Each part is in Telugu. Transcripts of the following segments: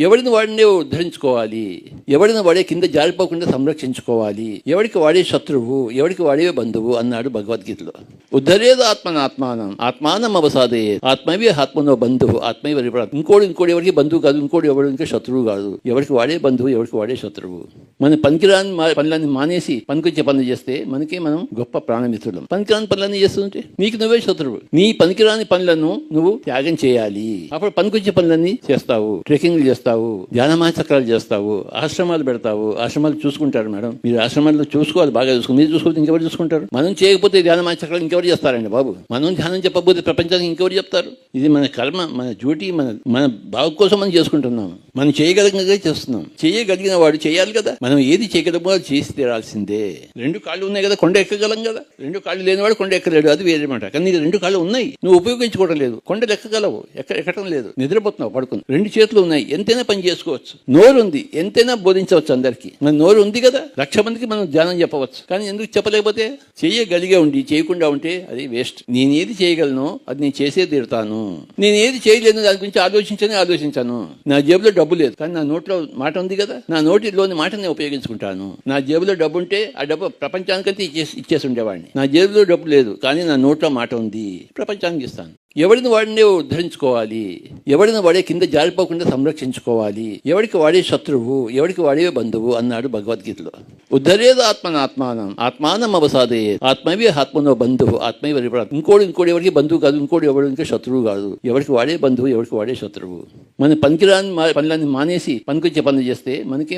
ఎవడిని వాడినే ఉద్ధరించుకోవాలి, ఎవడిని వాడే కింద జారిపోకుండా సంరక్షించుకోవాలి, ఎవడికి వాడే శత్రువు, ఎవడికి వాడే బంధువు అన్నాడు భగవద్గీతలో. ఉద్ధరేది ఆత్మానం ఆత్మానం అవసాదే ఆత్మవి ఆత్మనో బంధువు ఆత్మైవ. ఇంకోటి ఎవరికి బంధువు కాదు, ఇంకోటి ఎవరికి శత్రువు కాదు. ఎవరికి వాడే బంధువు, ఎవరికి వాడే శత్రువు. మన పనికిరాని పనులన్నీ మానేసి పనికొచ్చే పనులు చేస్తే మనం గొప్ప ప్రాణమిత్రులం. పనికిరాని పనులన్నీ చేస్తుంటే నీకు నువ్వే శత్రువు. నీ పనికిరాని పనులను నువ్వు త్యాగం చేయాలి. అప్పుడు పనికొచ్చే పనులన్నీ చేస్తావు, ట్రెక్కింగ్లు చేస్తావు, ధ్యానమాచక్రాలు చేస్తావు, ఆశ్రమాలు పెడతావు. ఆశ్రమాలు చూసుకుంటారు మేడం, మీరు ఆశ్రమాల్లో చూసుకోవాలి, బాగా చూసుకోవాలి. మీరు చూసుకోవచ్చు, ఇంకెవరు చూసుకుంటారు? మనం చేయకపోతే ధ్యానమాచక్రాలు ఇంకెవరు చేస్తారండి బాబు? మనం ధ్యానం చెప్పకపోతే ప్రపంచానికి ఇంకెవరు చెప్తారు? ఇది మన కర్మ, మన డ్యూటీ, మన బాగు కోసం మనం చేసుకుంటున్నాం. మనం చేయగలిగినదే చేస్తున్నాం. చేయగలిగిన వాడు చేయాలి కదా. మనం ఏది చేయగలమో అది చేసి తీరాల్సిందే. రెండు కాళ్ళు ఉన్నాయి కదా, కొండ ఎక్కగలం కదా. రెండు కాళ్ళు లేనివాడు కొండ ఎక్కలేడు, అది వేరే మాట. కానీ నీకు రెండు కాళ్ళు ఉన్నాయి, నువ్వు ఉపయోగించుకోవడం లేదు. కొండలు ఎక్కగలవు, ఎక్కడం లేదు, నిద్రపోతున్నావు, పడుకుని. రెండు చేతులు ఉన్నాయి, ఎంతైనా పని చేసుకోవచ్చు. నోరు ఉంది, ఎంతైనా బోధించవచ్చు అందరికి. మన నోరు ఉంది కదా, 1,00,000 మందికి మనం ధ్యానం చెప్పవచ్చు. కానీ ఎందుకు చెప్పలేకపోతే? చేయగలిగే ఉండి చేయకుండా ఉంటే అది వేస్ట్. నేనేది చేయగలను అది నేను చేసే తీరుతాను. నేను ఏది చేయలేను దాని గురించి ఆలోచించాను. నా జేబులో డబ్బు లేదు, కానీ నా నోట్లో మాట ఉంది కదా, నా నోటిలోని మాట నేను ఉపయోగించుకుంటాను. నా జేబులో డబ్బు ఉంటే ఆ డబ్బు ప్రపంచానికంతా ఇచ్చేసి ఉండేవాడిని. నా జేబులో డబ్బు లేదు, కానీ నా నోట్లో మాట ఉంది, ప్రపంచానికి ఇస్తాను. ఎవడిని వాడినే ఉద్ధరించుకోవాలి, ఎవడిని వాడే కింద జారిపోకుండా సంరక్షించుకోవాలి, ఎవడికి వాడే శత్రువు, ఎవడికి వాడే బంధువు అన్నాడు భగవద్గీతలో. ఉద్ధరేది ఆత్మానం అవసాదే ఆత్మవి ఆత్మనో బంధువు ఆత్మైవ. ఇంకోటి ఎవరికి బంధువు కాదు, ఇంకోటి ఎవరికి శత్రువు కాదు. ఎవరికి వాడే బంధువు, ఎవరికి వాడే శత్రువు. మన పనికిరాని పనులన్నీ మానేసి పనికొచ్చే పనులు చేస్తే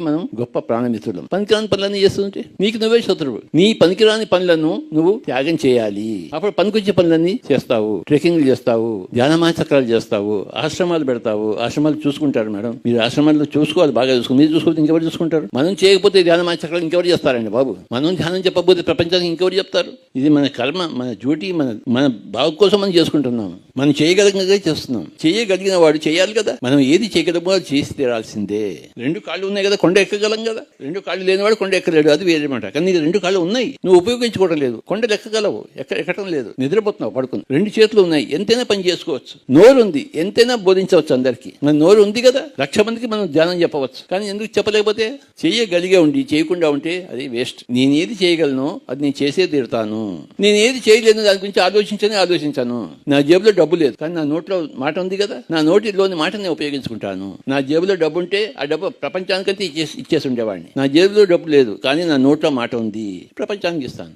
మనం గొప్ప ప్రాణమిత్రులం. పనికిరాని పనులన్నీ చేస్తుంటే నీకు నువ్వే శత్రువు. నీ పనికిరాని పనులను నువ్వు త్యాగం చేయాలి. అప్పుడు పనికొచ్చే పనులన్నీ చేస్తావు, ట్రెక్కింగ్లు చేస్తావు, ధ్యానమాచక్రాలు చేస్తావు, ఆశ్రమాలు పెడతావు. ఆశ్రమాలు చూసుకుంటారు మేడం, మీరు ఆశ్రమాల్లో చూసుకోవాలి, బాగా చూసుకోవాలి. మీరు చూసుకోవచ్చు, ఇంకెవరు చూసుకుంటారు? మనం చేయకపోతే ధ్యానమాచక్రాలు ఇంకెవరు చేస్తారండి బాబు? మనం ధ్యానం చెప్పకపోతే ప్రపంచానికి ఇంకెవరు చెప్తారు? ఇది మన కర్మ, మన డ్యూటీ, మన బాగు కోసం మనం చేసుకుంటున్నాం. మనం చేయగలిగినదే చేస్తున్నాం. చేయగలిగిన వాడు చేయాలి కదా. మనం ఏది చేయగలమో అది చేసి తీరాల్సిందే. రెండు కాళ్ళు ఉన్నాయి కదా, కొండ ఎక్కగలం కదా. రెండు కాళ్ళు లేనివాడు కొండ ఎక్కలేడు, అది వేరే మాట. కానీ నీకు రెండు కాళ్ళు ఉన్నాయి, నువ్వు ఉపయోగించుకోవడం లేదు. కొండలు ఎక్కగలవు, ఎక్కడం లేదు, నిద్రపోతున్నావు, పడుకుని. రెండు చేతులు ఉన్నాయి, ఎంతైనా పని చేసుకోవచ్చు. నోరు ఉంది, ఎంతైనా బోధించవచ్చు అందరికి. మన నోరు ఉంది కదా, 1,00,000 మందికి మనం ధ్యానం చెప్పవచ్చు. కానీ ఎందుకు చెప్పలేకపోతే? చేయగలిగే ఉండి చేయకుండా ఉంటే అది వేస్ట్. నేను ఏది చేయగలను అది నేను చేసే తీరుతాను. నేను ఏది చేయలేను దాని గురించి ఆలోచించాను. నా జేబులో డబ్బు లేదు, కానీ నా నోట్లో మాట ఉంది కదా, నా నోటిలోని మాట నేను ఉపయోగించుకుంటాను. నా జేబులో డబ్బు ఉంటే ఆ డబ్బు ప్రపంచానికంతా ఇచ్చేసి ఉండేవాడిని. నా జేబులో డబ్బు లేదు, కానీ నా నోట్లో మాట ఉంది, ప్రపంచానికి ఇస్తాను.